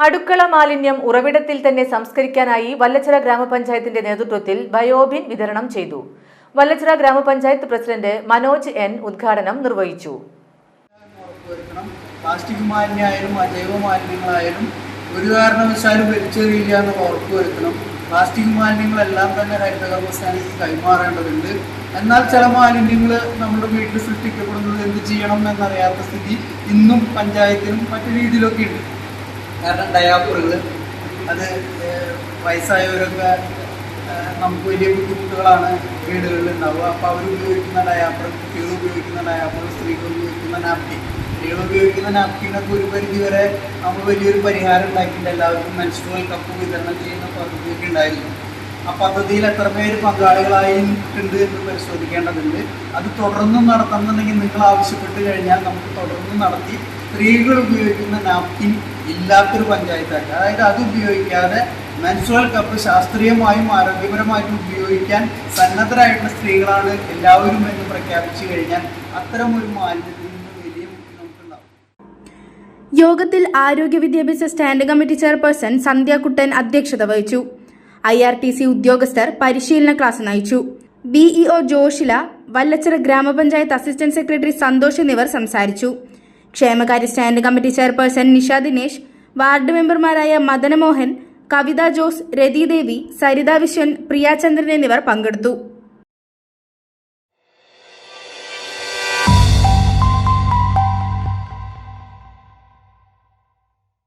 അടുക്കള മാലിന്യം ഉറവിടത്തിൽ തന്നെ സംസ്കരിക്കാനായി വല്ലച്ചിറ ഗ്രാമപഞ്ചായത്തിന്റെ നേതൃത്വത്തിൽ ബയോബിൻ വിതരണം ചെയ്തു. വല്ലച്ചിറ ഗ്രാമപഞ്ചായത്ത് പ്രസിഡന്റ് മനോജ് എൻ ഉദ്ഘാടനം നിർവഹിച്ചു. പ്ലാസ്റ്റിക് മാലിന്യമായാലും അജൈവ മാലിന്യങ്ങളായാലും ഒരു കാരണവശാലും വലിച്ചെറിയില്ല എന്ന് ഉറപ്പുവരുത്തണം. പ്ലാസ്റ്റിക് മാലിന്യങ്ങളെല്ലാം തന്നെ ഹരിതകർമ്മസേനയ്ക്ക് കൈമാറേണ്ടതുണ്ട്. എന്നാൽ ചില മാലിന്യങ്ങൾ നമ്മുടെ വീട്ടിൽ സൃഷ്ടിക്കപ്പെടുന്നത് എന്ത് ചെയ്യണം എന്നറിയാത്ത സ്ഥിതി ഇന്നും പഞ്ചായത്തിനും മറ്റു രീതിയിലൊക്കെ ഉണ്ട്. കാരണം ഡയാപ്പറുകൾ അത് വയസ്സായവരൊക്കെ നമുക്ക് വലിയ ബുദ്ധിമുട്ടുകളാണ് വീടുകളിൽ ഉണ്ടാവുക. അപ്പോൾ അവർ ഉപയോഗിക്കുന്ന ഡയാപ്പർ, കുട്ടികൾ ഉപയോഗിക്കുന്ന ഡയാപ്പർ, സ്ത്രീകൾ ഉപയോഗിക്കുന്ന നാപ്കിൻ, സ്ത്രീകൾ ഉപയോഗിക്കുന്ന നാപ്കിനൊക്കെ ഒരു പരിധി വരെ നമ്മൾ വലിയൊരു പരിഹാരം ഉണ്ടാക്കിയിട്ടുണ്ട്. എല്ലാവർക്കും മെൻസ്ട്രുവൽ കപ്പ് വിതരണം ചെയ്യുന്ന പദ്ധതിയൊക്കെ ഉണ്ടായിരുന്നു. ആ പദ്ധതിയിൽ എത്ര പേര് പങ്കാളികളായിട്ടുണ്ട് എന്ന് പരിശോധിക്കേണ്ടതുണ്ട്. അത് തുടർന്നും നടത്തണമെന്നുണ്ടെങ്കിൽ നിങ്ങൾ ആവശ്യപ്പെട്ട് കഴിഞ്ഞാൽ നമുക്ക് തുടർന്നും നടത്തി സ്ത്രീകൾ ഉപയോഗിക്കുന്ന നാപ്കിൻ ഇല്ലാത്തൊരു പഞ്ചായത്താക്കുക. അതായത് അത് ഉപയോഗിക്കാതെ മെൻസ്ട്രുവൽ കപ്പ് ശാസ്ത്രീയമായും ആരോഗ്യപരമായിട്ടും ഉപയോഗിക്കാൻ സന്നദ്ധരായിട്ടുള്ള സ്ത്രീകളാണ് എല്ലാവരും എന്ന് പ്രഖ്യാപിച്ചു കഴിഞ്ഞാൽ അത്തരം ഒരു മാലിന്യത്തിൽ നിന്ന് വലിയ മുക്തി നമുക്കുണ്ടാവും. യോഗത്തിൽ ആരോഗ്യ വിദ്യാഭ്യാസ സ്റ്റാൻഡിംഗ് കമ്മിറ്റി ചെയർപേഴ്സൺ സന്ധ്യാകുട്ടൻ അധ്യക്ഷത വഹിച്ചു. IRTC ഉദ്യോഗസ്ഥർ പരിശീലന ക്ലാസ് നയിച്ചു. BEO ജോഷില, വല്ലച്ചിറ ഗ്രാമപഞ്ചായത്ത് അസിസ്റ്റന്റ് സെക്രട്ടറി സന്തോഷ് എന്നിവർ സംസാരിച്ചു. ക്ഷേമകാര്യ standing committee chairperson Nisha Dinesh, ward മെമ്പർമാരായ മദനമോഹൻ, കവിത ജോസ്, രതിദേവി, സരിത വിശ്വൻ, പ്രിയാചന്ദ്രൻ എന്നിവർ പങ്കെടുത്തു.